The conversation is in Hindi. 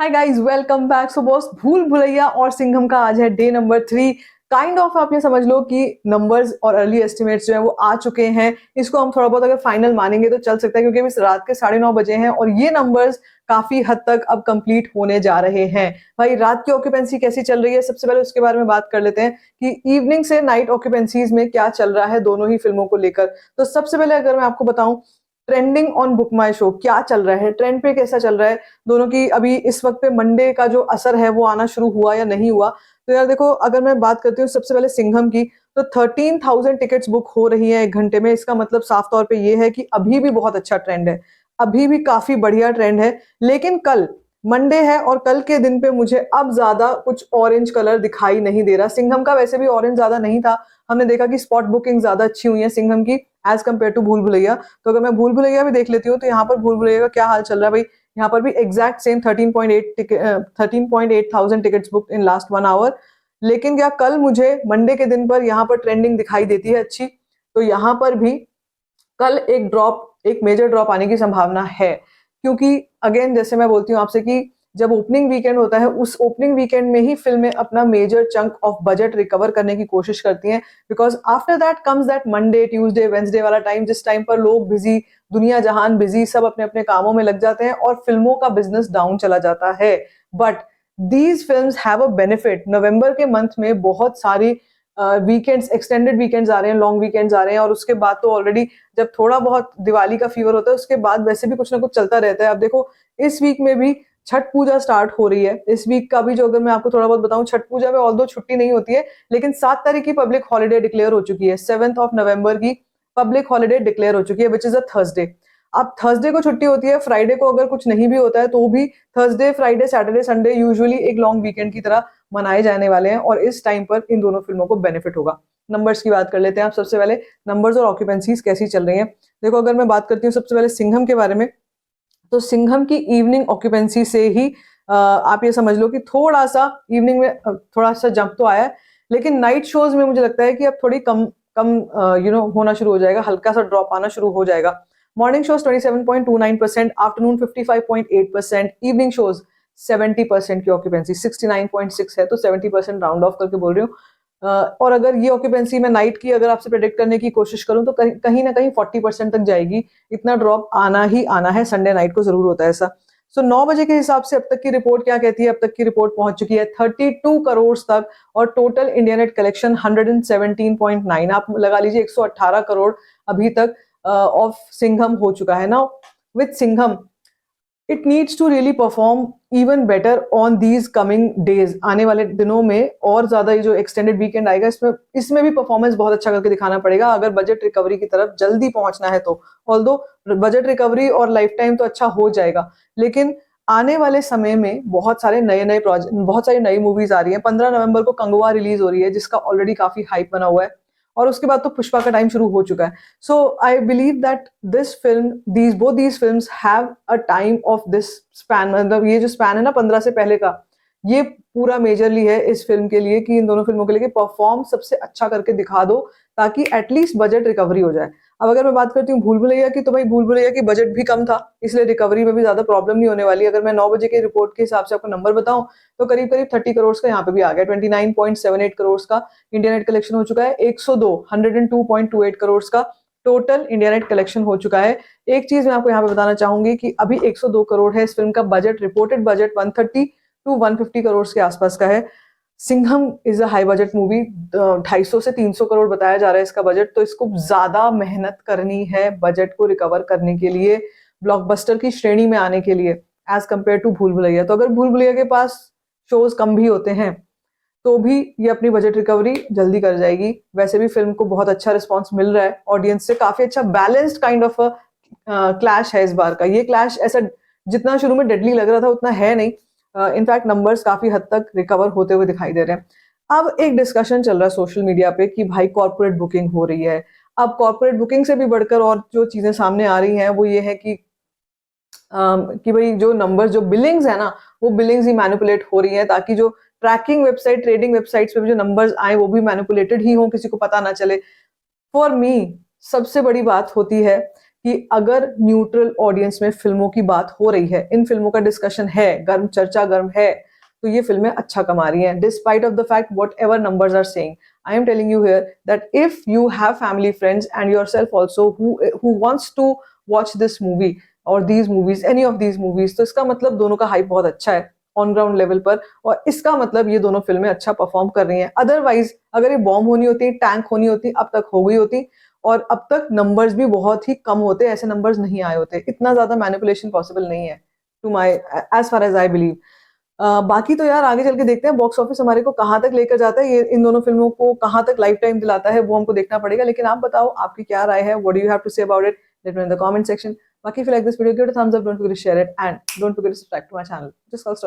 Hi guys, welcome back. So boss, भूल भुलैया और सिंघम का आज है डे नंबर 3। काइंड ऑफ आप ये समझ लो कि नंबर्स और अर्ली एस्टिमेट्स जो है वो आ चुके हैं। इसको हम थोड़ा बहुत अगर फाइनल मानेंगे तो चल सकता है, क्योंकि अभी रात के 9:30 बजे हैं और ये नंबर्स काफी हद तक अब कंप्लीट होने जा रहे हैं। भाई, रात की ऑक्यूपेंसी कैसी चल रही है, सबसे पहले उसके बारे में बात कर लेते हैं कि इवनिंग से नाइट ऑक्यूपेंसीज में क्या चल रहा है दोनों ही फिल्मों को लेकर। तो सबसे पहले अगर मैं आपको बताऊं, trending on book my show क्या चल रहा है, ट्रेंड पे कैसा चल रहा है दोनों की, अभी इस वक्त पे मंडे का जो असर है वो आना शुरू हुआ या नहीं हुआ। तो यार देखो, अगर मैं बात करती हूँ सबसे पहले सिंघम की, तो 13,000 टिकट्स बुक हो रही हैं 1 घंटे में। इसका मतलब साफ तौर पे ये है कि अभी भी बहुत अच्छा ट्रेंड है, अभी भी काफी बढ़िया ट्रेंड है। लेकिन कल मंडे है और कल के दिन पे मुझे अब ज्यादा कुछ ऑरेंज कलर दिखाई नहीं दे रहा। सिंघम का वैसे भी ऑरेंज ज्यादा नहीं था, हमने देखा कि स्पॉट बुकिंग ज्यादा अच्छी हुई है सिंघम की एज कम्पेयर टू भूल भुलैया। तो अगर मैं भूल भुलैया भी देख लेती हूँ तो यहाँ पर भूल भुलैया का क्या हाल चल रहा है भाई, यहाँ पर भी exact same 13.8 thousand tickets book in last 1 hour. लेकिन क्या कल मुझे मंडे के दिन पर यहाँ पर ट्रेंडिंग दिखाई देती है अच्छी, तो यहाँ पर भी कल एक मेजर ड्रॉप आने की संभावना है। क्योंकि अगेन जैसे मैं बोलती हूँ आपसे कि जब ओपनिंग वीकेंड होता है, उस ओपनिंग वीकेंड में ही फिल्में अपना major chunk of budget recover करने की कोशिश करती हैं, because after that comes that Monday Tuesday Wednesday वाला टाइम, जिस टाइम पर लोग बिजी, दुनिया जहान बिजी, सब अपने अपने कामों में लग जाते हैं और फिल्मों का बिजनेस डाउन चला जाता है। But these films have a benefit, नवंबर के मंथ में बहुत सारी वीकेंड्स, एक्सटेंडेड वीकेंड्स आ रहे हैं, लॉन्ग वीकेंड्स आ रहे हैं, और उसके बाद तो ऑलरेडी जब थोड़ा बहुत दिवाली का फीवर होता है उसके बाद वैसे भी कुछ ना कुछ चलता रहता है। अब देखो, इस वीक में भी छठ पूजा स्टार्ट हो रही है। इस वीक का भी जो अगर मैं आपको थोड़ा बहुत बताऊं, छठ पूजा में ऑल्दो छुट्टी नहीं होती है, लेकिन 7 तारीख की पब्लिक हॉलिडे डिक्लेयर हो चुकी है। 7 नवंबर की पब्लिक हॉलिडे डिक्लेयर हो चुकी है, विच इज अ थर्सडे। अब थर्सडे को छुट्टी होती है, फ्राइडे को अगर कुछ नहीं भी होता है तो भी Thursday Friday Saturday Sunday usually एक लॉन्ग वीकेंड की तरह मनाए जाने वाले हैं, और इस टाइम पर इन दोनों फिल्मों को बेनिफिट होगा। नंबर्स की बात कर लेते हैं आप सबसे पहले, नंबर्स और ऑक्यूपेंसीज कैसी चल रही हैं। देखो, अगर मैं बात करती हूँ सबसे पहले सिंघम के बारे में, तो सिंघम की इवनिंग ऑक्यूपेंसी से ही आप ये समझ लो कि थोड़ा सा इवनिंग में थोड़ा सा जंप तो आया है, लेकिन नाइट शोज में मुझे लगता है कि अब थोड़ी कम कम होना शुरू हो जाएगा, हल्का सा ड्रॉप आना शुरू हो जाएगा। Morning shows 27.29%, afternoon 55.8%, evening shows 70% की ऑक्यूपेंसी, 69.6 है, तो 70% राउंड ऑफ करके बोल रही हूँ। और अगर ये ऑक्यूपेंसी मैं नाइट की अगर आपसे प्रेडिक्ट करने की कोशिश करूं तो कहीं ना कहीं 40% तक जाएगी। इतना ड्रॉप आना ही आना है, संडे नाइट को जरूर होता है ऐसा। सो 9 बजे के हिसाब से अब तक की रिपोर्ट क्या कहती है, अब तक की रिपोर्ट पहुंच चुकी है 32 करोड़ तक, और टोटल इंडिया नेट कलेक्शन 117.9, आप लगा लीजिए 118 करोड़ अभी तक ऑफ सिंघम हो चुका है ना। With Singham it needs to really perform even better on these coming days, आने वाले दिनों में और ज्यादा ये जो एक्सटेंडेड वीकेंड आएगा इसमें इसमें भी परफॉर्मेंस बहुत अच्छा करके दिखाना पड़ेगा अगर बजट रिकवरी की तरफ जल्दी पहुंचना है तो। ऑल्दो बजट रिकवरी और लाइफ टाइम तो अच्छा हो जाएगा, लेकिन आने वाले समय में बहुत सारे नए प्रोजेक्ट, बहुत सारी नई मूवीज आ रही है। 15 नवंबर को कंगवा रिलीज हो रही है, जिसका ऑलरेडी काफी हाइप बना हुआ है, और उसके बाद तो पुष्पा का टाइम शुरू हो चुका है। So I believe that this film these both these films have a time of this span, मतलब ये जो स्पैन है ना 15 से पहले का, ये पूरा मेजरली है इस फिल्म के लिए कि इन दोनों फिल्मों के लिए परफॉर्म सबसे अच्छा करके दिखा दो, ताकि एटलीस्ट बजट रिकवरी हो जाए। अब अगर मैं बात करती हूँ भूल भुलैया की, तो भाई भूल भुलैया की बजट भी कम था, इसलिए रिकवरी में भी ज्यादा प्रॉब्लम नहीं होने वाली। अगर मैं 9 बजे के रिपोर्ट के हिसाब से आपको नंबर बताऊं तो करीब करीब 30 करोड़ का यहाँ पे भी आ गया, 29.78 करोड़ का इंडिया नेट कलेक्शन हो चुका है। 102.28 करोड़ का टोटल इंडिया नेट कलेक्शन हो चुका है। एक चीज मैं आपको यहाँ पे बताना चाहूंगी कि अभी 102 करोड़ है, इस फिल्म का budget, reported budget 130 to 150 crore के आसपास का है। Singham is a high budget movie, 250 से 300 करोड़ बताया जा रहा है इसका बजट, तो इसको ज्यादा मेहनत करनी है बजट को रिकवर करने के लिए, ब्लॉकबस्टर की श्रेणी में आने के लिए, एज कंपेयर टू भूल भुलैया। तो अगर भूल भुलैया के पास शोज कम भी होते हैं तो भी ये अपनी बजट रिकवरी जल्दी कर जाएगी। वैसे भी फिल्म को बहुत अच्छा रिस्पांस मिल रहा है ऑडियंस से, काफी अच्छा बैलेंस्ड काइंड ऑफ क्लैश है इस बार का। ये क्लैश ऐसा जितना शुरू में डेडली लग रहा था उतना है नहीं, इनफैक्ट नंबर्स काफी हद तक रिकवर होते हुए दिखाई दे रहे हैं। अब एक डिस्कशन चल रहा है सोशल मीडिया पे कि भाई कॉर्पोरेट बुकिंग हो रही है। अब कॉर्पोरेट बुकिंग से भी बढ़कर और जो चीजें सामने आ रही हैं वो ये है कि भाई जो नंबर्स, जो बिलिंग्स है ना, वो बिलिंग्स ही मैनिपुलेट हो रही है, ताकि जो ट्रैकिंग वेबसाइट, ट्रेडिंग वेबसाइट्स पे भी जो नंबर्स आए वो भी मैनिपुलेटेड ही हो, किसी को पता ना चले। फॉर मी सबसे बड़ी बात होती है कि अगर न्यूट्रल ऑडियंस में फिल्मों की बात हो रही है, इन फिल्मों का डिस्कशन है, गर्म चर्चा गर्म है, तो ये फिल्में अच्छा कमा रही हैं despite of the fact whatever numbers are saying. I am telling you here that if you have family friends and yourself also who wants to watch this movie or these movies, any of these movies, तो इसका मतलब दोनों का हाइप बहुत अच्छा है ऑन ग्राउंड लेवल पर, और इसका मतलब ये दोनों फिल्में अच्छा परफॉर्म कर रही हैं. अदरवाइज अगर ये बॉम्ब होनी होती, टैंक होनी होती, अब तक हो गई होती, और अब तक नंबर्स भी बहुत ही कम होते, ऐसे नंबर्स नहीं आए होते. इतना ज्यादा मैनिपुलेशन पॉसिबल नहीं है to my, as far as I believe. बाकी तो यार आगे चल के देखते हैं बॉक्स ऑफिस हमारे को कहाँ तक लेकर जाता है, ये इन दोनों फिल्मों को कहाँ तक लाइफ टाइम दिलाता है वो हमको देखना पड़ेगा. लेकिन आप बताओ आपकी क्या राय है, what do you have to say about it, let me in the comment section. बाकी if you like this video, give it a thumbs up, don't forget to share it, and don't forget to subscribe to my channel. Just